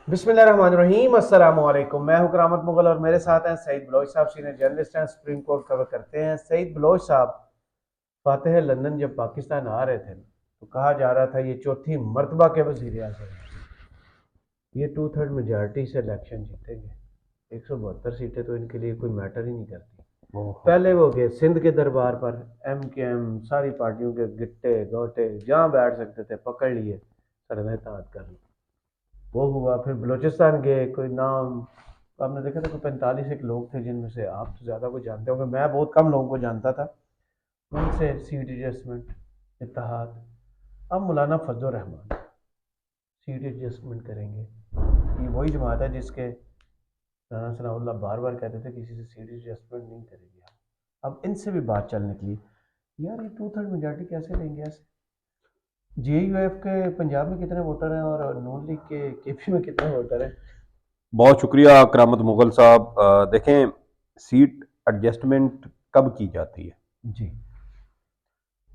बिस्मिल्लाहिर्रहमानिर्रहीम अस्सलाम वालेकुम। मैं हूं करामत मुगल और मेरे साथ हैं सईद बलोच साहब, सीनियर जर्नलिस्ट हैं, सुप्रीम कोर्ट कवर करते हैं। सईद बलोच साहब, फातह लंदन जब पाकिस्तान आ रहे थे तो कहा जा रहा था ये चौथी मरतबा के वजीर आज़म हैं, ये 2/3 मेजॉरिटी से इलेक्शन जीतेंगे। 172 सीटें तो इनके लिए कोई मैटर ही नहीं करती। पहले वो गए सिंध के दरबार पर, MKM सारी पार्टियों के गिट्टे गोटे जहाँ बैठ सकते थे पकड़ लिए, सर एहतियात कर ली, वो हुआ। फिर बलूचिस्तान गए, कोई नाम आपने देखा था, कोई 45 एक लोग थे जिनमें से आप तो ज़्यादा को जानते होंगे, मैं बहुत कम लोगों को जानता था। उनसे सीट एडजस्टमेंट, इत्तेहाद। अब मौलाना फजल रहमान सीट एडजस्टमेंट करेंगे। ये वही जमात है जिसके राना सनाउल्लाह बार बार कहते थे किसी से सीट एडजस्टमेंट नहीं करेंगे। अब इनसे भी बात चल निकली, यार ये 2/3 मेजॉरिटी कैसे लेंगे ऐसे। JUF के पंजाब में कितने वोटर हैं और नून लीग के KP में कितने वोटर हैं? बहुत शुक्रिया करामत मुगल साहब। देखें, सीट एडजस्टमेंट कब की जाती है, जी,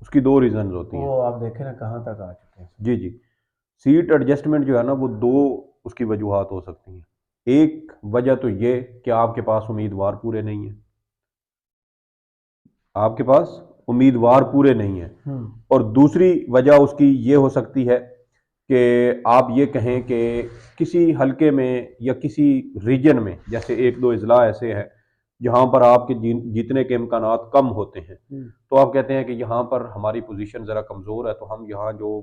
उसकी दो रीजन होती हैं। वो आप देखें ना कहाँ तक आ चुके हैं। जी जी। सीट एडजस्टमेंट जो है ना, वो दो उसकी वजूहात हो सकती हैं। एक वजह तो ये कि आपके पास उम्मीदवार पूरे नहीं है, आपके पास उम्मीदवार पूरे नहीं है। और दूसरी वजह उसकी ये हो सकती है कि आप ये कहें कि किसी हलके में या किसी रीजन में, जैसे एक दो अजला ऐसे हैं जहां पर आपके जीतने के इम्कानात कम होते हैं, तो आप कहते हैं कि यहाँ पर हमारी पोजीशन ज़रा कमज़ोर है, तो हम यहाँ जो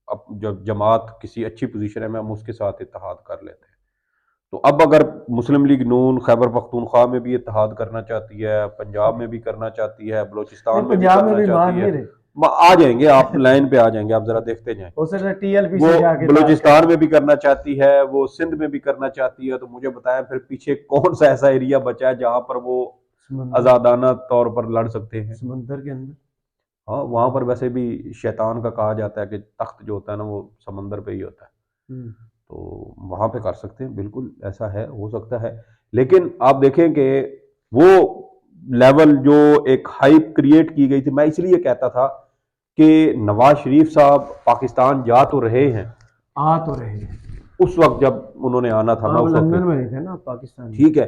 अब जब जमात किसी अच्छी पोजीशन है, हम उसके साथ इत्तेहाद कर लेते हैं। तो अब अगर मुस्लिम लीग नून खैबर पख्तूनख्वा में भी इत्तेहाद करना चाहती है, पंजाब में भी करना चाहती है, नहीं, बलूचिस्तान में भी पंजाब में करना भी मान चाहती है, नहीं रहे। आ जाएंगे, आप लाइन पे आ जाएंगे, आप जरा देखते जाएं। हो सकता है TLP वो से जाके बात बलूचिस्तान करें। में भी करना चाहती है, वो सिंध में भी करना चाहती है, तो मुझे बताएं फिर पीछे कौन सा ऐसा एरिया बचा है जहां पर वो समंदर, आजादाना तौर पर लड़ सकते हैं। समंदर के अंदर। हाँ, वहां पर वैसे भी शैतान का कहा जाता है कि तख्त जो होता है ना, वो समंदर पे ही होता है, तो वहां पे कर सकते हैं, बिल्कुल ऐसा है, हो सकता है। लेकिन आप देखें कि वो लेवल जो एक हाइप क्रिएट की गई थी, मैं इसलिए कहता था कि नवाज शरीफ साहब पाकिस्तान जा तो रहे हैं, आ तो रहे हैं। उस वक्त जब उन्होंने आना था, मैं आप उस लंदन वक्त, में नहीं थे ना, पाकिस्तान में। ठीक है।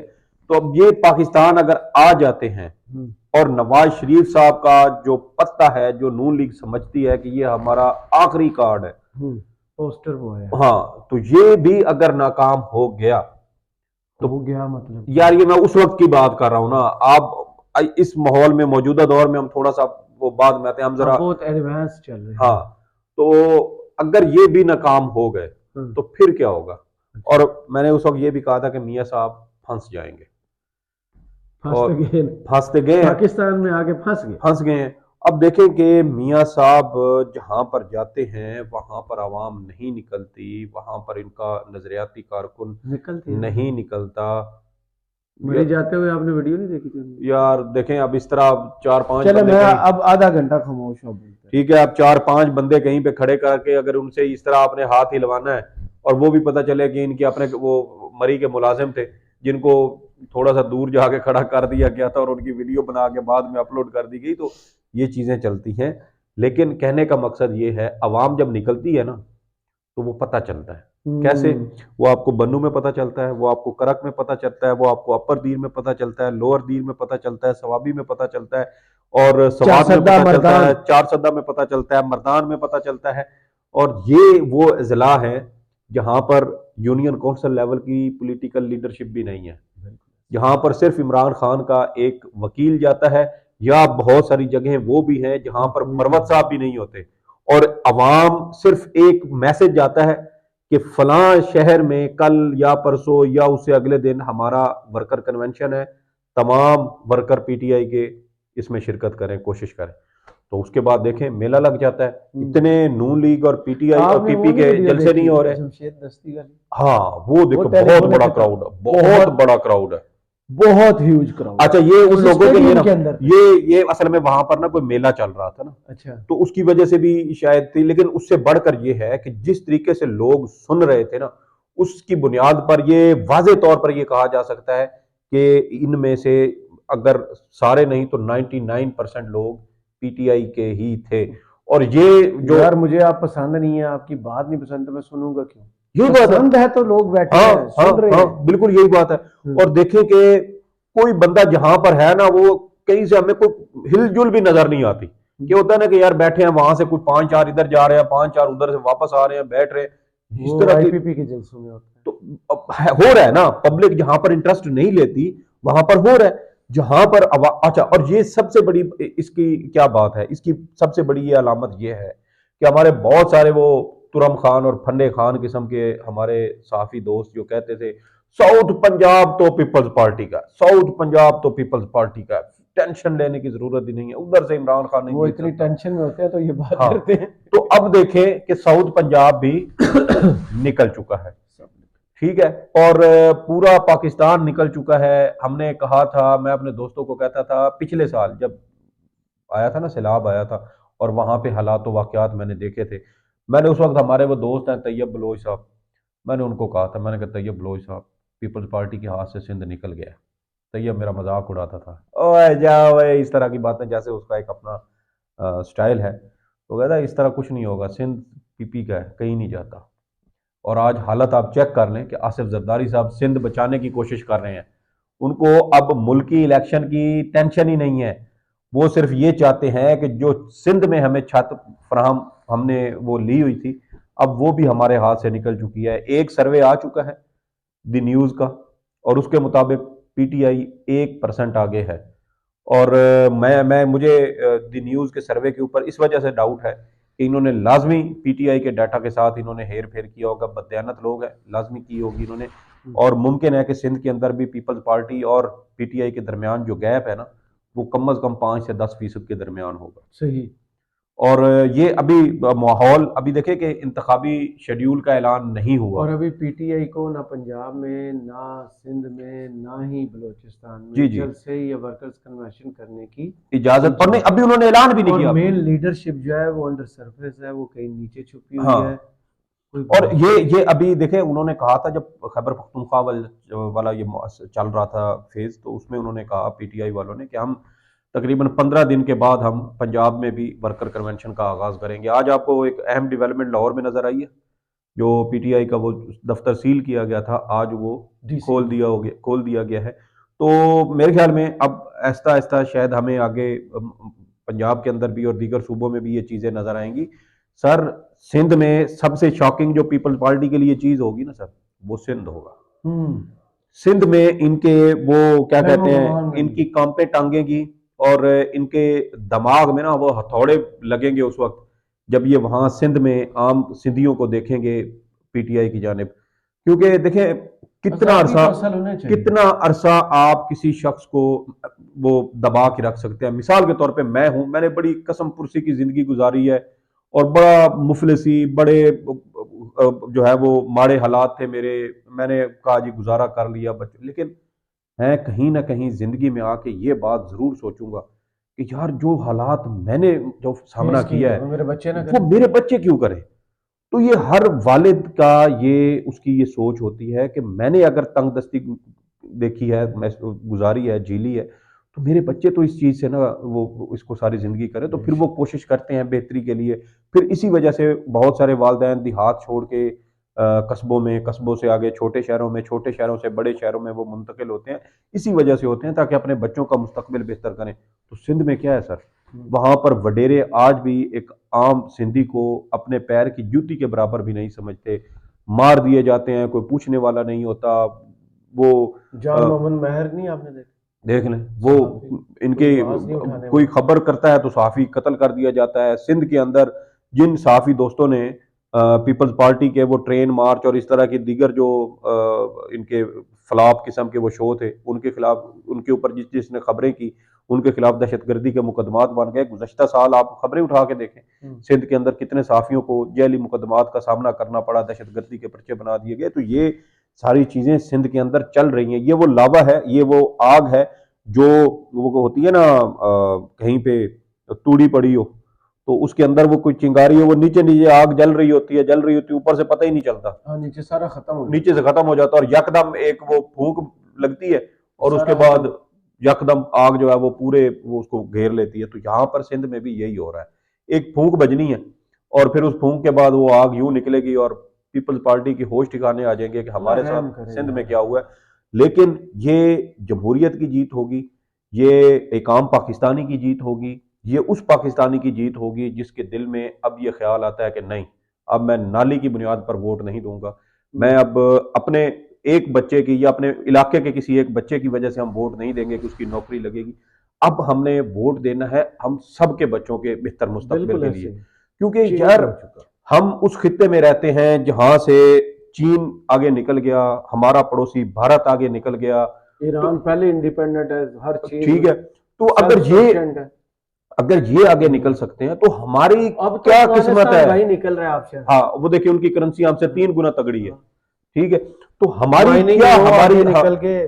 तो अब ये पाकिस्तान अगर आ जाते हैं हम्म, और नवाज शरीफ साहब का जो पत्ता है, जो नून लीग समझती है कि ये हमारा आखिरी कार्ड है, पोस्टर वो है। हाँ, तो ये भी अगर नाकाम हो गया तो हो गया मतलब यार, ये मैं उस वक्त की बात कर रहा हूं ना। आप इस माहौल में, मौजूदा दौर में हम थोड़ा सा वो बाद में आते हैं, हम जरा, अब बहुत एडवांस चल रहे हैं। हाँ, तो अगर ये भी नाकाम हो गए तो फिर क्या होगा। और मैंने उस वक्त ये भी कहा था कि मियाँ साहब फंस जाएंगे, फंस और तो गए, फंस तो गए हैं, पाकिस्तान में आके फंस गए। फंस गए हैं। अब देखें कि मियाँ साहब जहां पर जाते हैं वहां पर आवाम नहीं निकलती, वहां पर इनका नजरियाती कारकुन निकलते हैं नहीं निकलता। मरे जाते हुए, आपने वीडियो नहीं देखी थी उनकी? यार देखें, अब इस तरह आप चार पांच चलो बंदे मैं कहीं, अब आधा घंटा खामोश हो बोलते हैं। ठीक है, आप चार पांच बंदे कहीं पे खड़े करके अगर उनसे इस तरह आपने हाथ हिलवाना है, और वो भी पता चले कि इनके अपने वो मरी के मुलाजिम थे जिनको थोड़ा सा दूर जाके खड़ा कर दिया गया था और उनकी वीडियो बना के बाद में अपलोड कर दी गई, तो ये चीजें चलती हैं। लेकिन कहने का मकसद ये है, अवाम जब निकलती है ना, तो वो पता चलता है। कैसे? वो आपको बन्नू में पता चलता है, वो आपको करक में पता चलता है, वो आपको अपर दीर में पता चलता है, लोअर दीर में पता चलता है, सवाबी में पता चलता है, और सवाद में चारसद्दा पता चलता है, मर्दान। चार सद्दा में पता चलता है, मर्दान में पता चलता है। और ये वो अजला है जहां पर यूनियन कौंसिल लेवल की पॉलिटिकल लीडरशिप भी नहीं है, जहां पर सिर्फ इमरान खान का एक वकील जाता है, या बहुत सारी जगह वो भी हैं जहां पर परवत साहब भी नहीं होते, और अवाम सिर्फ एक मैसेज जाता है कि फलां शहर में कल या परसों या उससे अगले दिन हमारा वर्कर कन्वेंशन है, तमाम वर्कर PTI के इसमें शिरकत करें, कोशिश करें। तो उसके बाद देखें मेला लग जाता है, इतने नून लीग और PTI और आपने वो PP नहीं के वीडियो जलसे नहीं देखी हो रहे। जमशेद दस्ती वाली? हाँ, वो वो देखो, बहुत टेलीफोन बड़ा के क्राउड है, साथ बहुत बड़ा क्राउड है। बहुत ह्यूज क्राउड। अच्छा, ये उन उस लोगों के लिए स्टेडियम ना, के अंदर थे। ये असल में वहां पर ना कोई मेला चल रहा था ना, अच्छा। तो उसकी वजह से भी शायद थी। लेकिन उससे बढ़कर ये है कि जिस तरीके से लोग सुन रहे थे ना, उसकी बुनियाद पर ये वाजे तौर पर ये कहा जा सकता है कि इनमें से अगर सारे नहीं तो 99% लोग PTI के ही थे। और ये जो, यार मुझे आप पसंद नहीं है, आपकी बात नहीं पसंद, तो मैं सुनूंगा क्यों? यही बात है। पसंद है तो लोग बैठे हाँ हैं, सुन रहे हाँ हैं। हाँ, बिल्कुल यही बात है। और देखें कि कोई बंदा जहां पर है ना, वो कहीं से हमें कोई हिलजुल भी नजर नहीं आती। क्या होता है ना कि यार बैठे हैं, वहां से कुछ 5-4 इधर जा रहे हैं, 5-4 उधर से वापस आ रहे हैं, बैठ रहे हैं, इस वो तरह की। आईपीपी के जलसों में होता है। तो अब हो रहा है ना, पब्लिक जहां पर इंटरेस्ट नहीं लेती वहां पर हो रहा है। जहां पर अच्छा, और ये सबसे बड़ी इसकी क्या बात है, इसकी सबसे बड़ी ये अलामत ये है कि हमारे बहुत सारे वो तुरम खान और फंडे खान किस्म के हमारे साफी दोस्त जो कहते थे साउथ पंजाब तो पीपल्स पार्टी का, साउथ पंजाब तो पीपल्स पार्टी का, टेंशन लेने की जरूरत ही नहीं है, उधर से इमरान खान नहीं वो जीत इतनी सकता। टेंशन में होते हैं तो ये बात हाँ, करते हैं। तो अब देखें कि साउथ पंजाब भी निकल चुका है, ठीक है, और पूरा पाकिस्तान निकल चुका है। हमने कहा था, मैं अपने दोस्तों को कहता था, पिछले साल जब आया था ना, सैलाब आया था, और वहां पे हालात वाकयात मैंने देखे थे। मैंने उस वक्त, हमारे वो दोस्त हैं तैयब बलोच साहब, मैंने उनको कहा था, मैंने कहा तैयब बलोच साहब, पीपल्स पार्टी के हाथ से सिंध निकल गया। तैयब मेरा मजाक उड़ाता था, ओए जाओ ओए, इस तरह की बातें, जैसे उसका एक अपना स्टाइल है। तो कहता है इस तरह कुछ नहीं होगा, सिंध पीपी का है, कहीं नहीं जाता। और आज हालत आप चेक कर लें कि आसिफ जरदारी साहब सिंध बचाने की कोशिश कर रहे हैं। उनको अब मुल्की इलेक्शन की टेंशन ही नहीं है। वो सिर्फ ये चाहते हैं कि जो सिंध में हमें छत फराहम हमने वो ली हुई थी, अब वो भी हमारे हाथ से निकल चुकी है। एक सर्वे आ चुका है द न्यूज़ का, और उसके मुताबिक पीटीआई 1% आगे है। और मैं मुझे द न्यूज़ के सर्वे के ऊपर इस वजह से डाउट है कि इन्होंने लाजमी पीटीआई के डाटा के साथ इन्होंने हेर फेर किया होगा, बदयानत लोग हैं, लाजमी की होगी इन्होंने। और मुमकिन है कि सिंध के अंदर भी पीपल्स पार्टी और पीटीआई के दरमियान जो गैप है ना, वो कम अज कम 5 से 10% के दरमियान होगा। सही। और ये अभी माहौल, अभी देखे कि इंतखाबी शेड्यूल का ऐलान नहीं हुआ। और अभी पीटीआई को ना पंजाब में, ना सिंध में, ना ही बलूचिस्तान जी में जी, जल्द से ये वर्कर्स कन्वेंशन करने की इजाजत, और नहीं अभी उन्होंने ऐलान भी नहीं और किया। मेन लीडरशिप जो है वो अंडर सरफेस है, वो कहीं नीचे छुपी हुई है। हाँ, और ये अभी देखे, उन्होंने कहा था जब खैबर पख्तूनख्वा वाला ये चल रहा था फेज, तो उसमें उन्होंने कहा पीटीआई वालों ने कि हम तकरीबन 15 दिन के बाद हम पंजाब में भी वर्कर कन्वेंशन का आगाज करेंगे। आज आपको एक अहम डेवलपमेंट लाहौर में नजर आई है, जो पीटीआई का वो दफ्तर सील किया गया था, आज वो खोल दिया गया है। तो मेरे ख्याल में अब आहिस्ता आहिस्ता शायद हमें आगे पंजाब के अंदर भी और दीगर सूबों में भी ये चीजें नजर आएंगी। सर, सिंध में सबसे शॉकिंग जो पीपल्स पार्टी के लिए चीज होगी ना सर, वो सिंध होगा। सिंध में इनके वो क्या कहते हैं, इनकी कांपे टांगेगी, और इनके दिमाग में ना वो हथौड़े लगेंगे उस वक्त जब ये वहां सिंध में आम सिंधियों को देखेंगे पीटीआई की जानिब। क्योंकि देखें कितना अरसा आप किसी शख्स को वो दबा के रख सकते हैं। मिसाल के तौर पे मैं हूं, मैंने बड़ी कसम पुरसी की जिंदगी गुजारी है, और बड़ा मुफलिसी, बड़े जो है वो माड़े हालात थे मेरे, मैंने कहा जी गुजारा कर लिया बच्चे, लेकिन मैं कहीं ना कहीं जिंदगी में आके ये बात जरूर सोचूंगा कि यार जो हालात मैंने जो सामना किया है, वो मेरे बच्चे क्यों करें। तो ये हर वालिद का ये उसकी ये सोच होती है कि मैंने अगर तंगदस्ती देखी है, मैं गुजारी है, झीली है, तो मेरे बच्चे तो इस चीज से ना वो इसको सारी जिंदगी करें। तो फिर वो कोशिश करते हैं बेहतरी के लिए। फिर इसी वजह से बहुत सारे वालिदैन देहात छोड़ के कस्बों में, कस्बों से आगे छोटे शहरों में, छोटे शहरों से बड़े शहरों में वो मुंतकिल होते हैं। इसी वजह से होते हैं ताकि अपने बच्चों का मुस्तकबिल बेहतर करें। तो सिंध में क्या है सर, वहां पर वडेरे आज भी एक आम सिंधी को अपने पैर की जूती के बराबर भी नहीं समझते, मार दिए जाते हैं, कोई पूछने वाला नहीं होता। वो जान मोहम्मद महर नहीं आपने देख लें, वो इनके कोई खबर करता है तो सहाफी कत्ल कर दिया जाता है। सिंध के अंदर जिन सहाफी दोस्तों ने पीपल्स पार्टी के वो ट्रेन मार्च और इस तरह की दीगर जो इनके फ्लॉप किस्म के वो शो थे, उनके खिलाफ, उनके ऊपर जिसने खबरें की, उनके खिलाफ दहशतगर्दी के मुकदमात बन गए। गुज़श्ता साल आप खबरें उठा के देखें, सिंध के अंदर कितने सहाफियों को जैली मुकदमात का सामना करना पड़ा, दहशतगर्दी के पर्चे बना दिए गए। तो ये सारी चीजें सिंध के अंदर चल रही हैं। ये वो लावा है, ये वो आग है जो वो होती है ना, कहीं पे तूड़ी पड़ी हो तो उसके अंदर वो कोई चिंगारी हो, वो नीचे नीचे आग जल रही होती है, जल रही होती है, ऊपर से पता ही नहीं चलता, नीचे सारा खत्म, नीचे से खत्म हो जाता है, और यकदम एक वो फूंक लगती है, और उसके बाद यकदम आग जो है वो पूरे वो उसको घेर लेती है। तो यहाँ पर सिंध में भी यही हो रहा है, एक फूंक बजनी है और फिर उस फूंक के बाद वो आग यूं निकलेगी और पीपल्स पार्टी की होश ठिकाने आ जाएंगे कि हमारे रहम साथ करे सिंध में यार। क्या हुआ है। लेकिन ये जमहूरियत की जीत होगी, ये एक आम पाकिस्तानी की जीत होगी, ये उस पाकिस्तानी की जीत होगी जिसके दिल में अब ये ख्याल आता है कि नहीं, अब मैं नाली की बुनियाद पर वोट नहीं दूंगा, मैं अब अपने एक बच्चे की या अपने इलाके के किसी एक बच्चे की वजह से हम वोट नहीं देंगे कि उसकी नौकरी लगेगी। अब हमने वोट देना है हम सबके बच्चों के बेहतर मुस्तकबिल बिल्कुल के ऐसे लिए, ही क्योंकि चेंज यार हो चुका। हम उस खित्ते में रहते हैं जहां से चीन आगे निकल गया, हमारा पड़ोसी भारत आगे निकल गया। तो ईरान पहले इंडिपेंडेंट है हर चीज ठीक में, है, तो सेल्फ सफिशिएंट है। अगर ये आगे निकल सकते हैं तो हमारी अब तो क्या किस्मत अफगानिस्तान है। भाई निकल रहा है आपसे। हाँ, वो देखिए उनकी करेंसी हमसे 3 गुना तगड़ी है। ठीक है, तो हमारी माइनिंग क्या में वो हमारी आगे हाँ, निकल के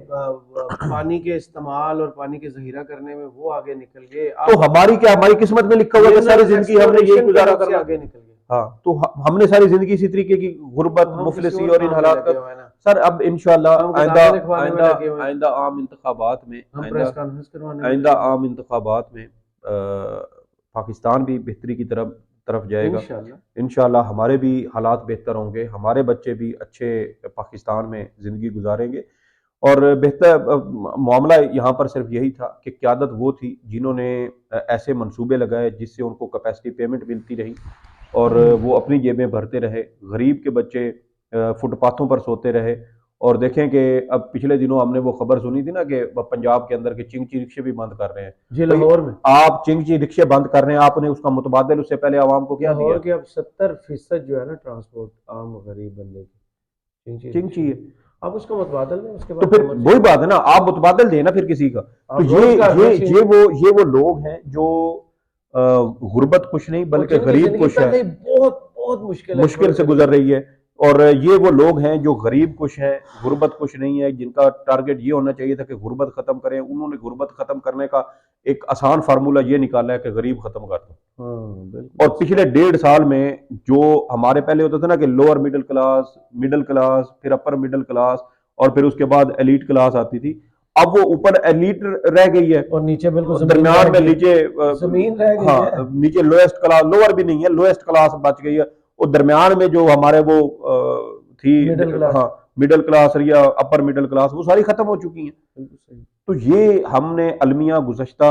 पानी के इस्तेमाल और पानी के जहीरा करने में वो आगे निकल गए। तो अब हमारी क्या हमारी किस्मत में लिखा हुआ है कि सारी जिंदगी हमने यही एक्सप्लोरेशन के गुजारा हब से करना। आगे निकल गए। हाँ, तो हमने सारी जिंदगी इसी तरीके की तो गुर्बत हम किसी मुफलिसी और और इन काम में हालात का। लगे हुए हैं ना, सर अब हम इंशाल्लाह आइंदा किताबें लिखवाने में आइंदा लगे हुए हैं, आइंदा आम इंतखाबात में हम आइंदा प्रेस कॉन्फ्रेंस करवाने में आइंदा लगे हुए आम इंतखाबात में पाकिस्तान भी बेहतरी की तरफ तरफ हैं जाएगा। इंशाल्लाह। इंशाल्लाह हमारे भी हालात बेहतर होंगे, हमारे बच्चे भी अच्छे पाकिस्तान में ज़िंदगी गुजारेंगे। और बेहतर मामला यहाँ पर सिर्फ यही था कि क़यादत वो थी जिन्होंने ऐसे मंसूबे लगाए जिससे उनको कैपेसिटी पेमेंट मिलती रही और वो अपनी जेबें भरते रहे, गरीब के बच्चे फुटपाथों पर सोते रहे। और देखें कि अब पिछले दिनों हमने वो खबर सुनी थी ना कि पंजाब के अंदर के चिंगची रिक्शे भी बंद कर रहे हैं। जी भाई लाहौर में, आप चिंगची रिक्शे बंद कर रहे हैं, आपने उसका मुतबादल उससे पहले आवाम को क्या लाहौर दिया? के अब 70% जो है ना ट्रांसपोर्ट आम गरीब बंदे की चिंची रिक्शे चिंगची है। की। आप उसको मतबादल दें, उसके तो बाद फिर जो मर्जी वही करें, बात है ना, आप मुतबादल देना फिर किसी का। तो आप ये रोजगार ये दें छीन ये के। वो ये वो लोग हैं जो गुर्बत खुश नहीं और बल्कि जिनकी गरीब जिंदगी खुश है, पहले ही बहुत बहुत मुश्किल है इस मुश्किल मुल्क से के गुजर अंदर। रही है। और ये वो लोग हैं जो गरीब खुश हैं, गुर्बत खुश नहीं है, जिनका टारगेट ये होना चाहिए था कि गुर्बत खत्म करें। उन्होंने गुर्बत खत्म करने का एक आसान फार्मूला ये निकाला है कि गरीब खत्म कर दो। हाँ और बिल्कुल ऐसे। पिछले 1.5 साल में जो हमारे पहले होता था ना कि लोअर मिडिल क्लास, फिर अपर मिडिल क्लास और फिर उसके बाद एलीट क्लास आती थी। अब वो ऊपर एलीट रह गई है और नीचे बिल्कुल और जमीन रह दरमियान में गई है, नीचे जमीन रह गई है। हाँ, नीचे लोएस्ट क्लास, लोअर भी नहीं है, लोएस्ट क्लास बच गई है। और दरमियान में जो हमारे वो थी मिडिल क्लास। हाँ, मिडिल क्लास या अपर मिडिल क्लास, वो सारी खत्म हो चुकी हैं। बिल्कुल सही। तो ये हमने अलमिया गुज़श्ता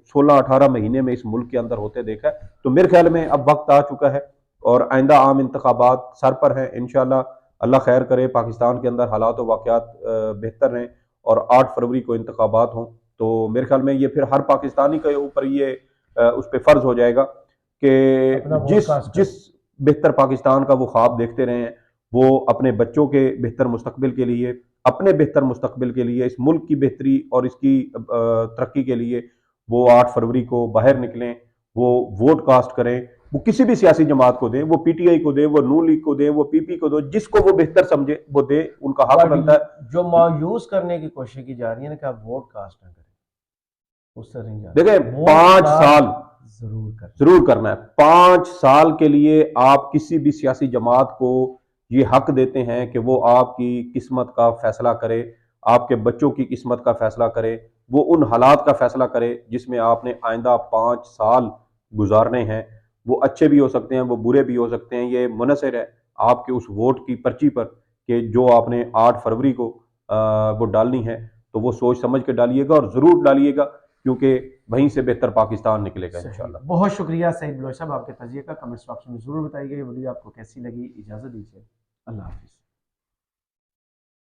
16-18 महीने में इस मुल्क के अंदर होते देखा है। तो मेरे ख्याल में अब वक्त आ चुका है और आइंदा आम इंतखाबात सर पर हैं। इंशाल्लाह अल्लाह खैर करे, पाकिस्तान के अंदर हालात व वाक़यात बेहतर रहें और 8 फरवरी को इंतखाबात हों। तो मेरे ख्याल में ये फिर हर पाकिस्तानी के ऊपर ये उस पर फ़र्ज़ हो जाएगा अपना कि वोट जिस कास्ट जिस करें। बेहतर पाकिस्तान का वो ख्वाब देखते रहे हैं, वो अपने बच्चों के बेहतर मुस्तकबिल के लिए, अपने बेहतर मुस्तकबिल के लिए, इस मुल्क की बेहतरी और इसकी तरक्की के लिए वो 8 फरवरी को बाहर निकलें, वो वोट कास्ट करें। वो किसी भी सियासी जमात को दें, वो पीटीआई को दें, वो नून लीग को दें, वो पीपी को दो, जिसको वो बेहतर समझे वो दे, उनका हक बनता है। बट जो मायूस करने की कोशिश की जा रही है ना कि आप वोट कास्ट ना करें, उससे नहीं जा देखें, रहा। वोट 5 साल कास्ट जरूर करें। जरूर करना है। 5 साल के लिए आप किसी भी सियासी जमात को ये हक देते हैं कि वो आपकी किस्मत का फैसला करे, आपके बच्चों की किस्मत का फैसला करे, वो उन हालात का फैसला करे जिसमें आपने आइंदा 5 साल गुजारने हैं। वो अच्छे भी हो सकते हैं, वो बुरे भी हो सकते हैं। ये मुनहसर है आपके उस वोट की पर्ची पर कि जो आपने 8 फरवरी को वो डालनी है। तो वो सोच समझ के डालिएगा और ज़रूर डालिएगा, क्योंकि वहीं से बेहतर पाकिस्तान निकलेगा इंशाल्लाह। बहुत शुक्रिया सईद बलोच साहब, आपके तजिए का कमेंट्स बॉक्स में जरूर बताइएगा। ये वीडियो आपको कैसी लगी। इजाजत दीजिए, अल्लाह हाफिज।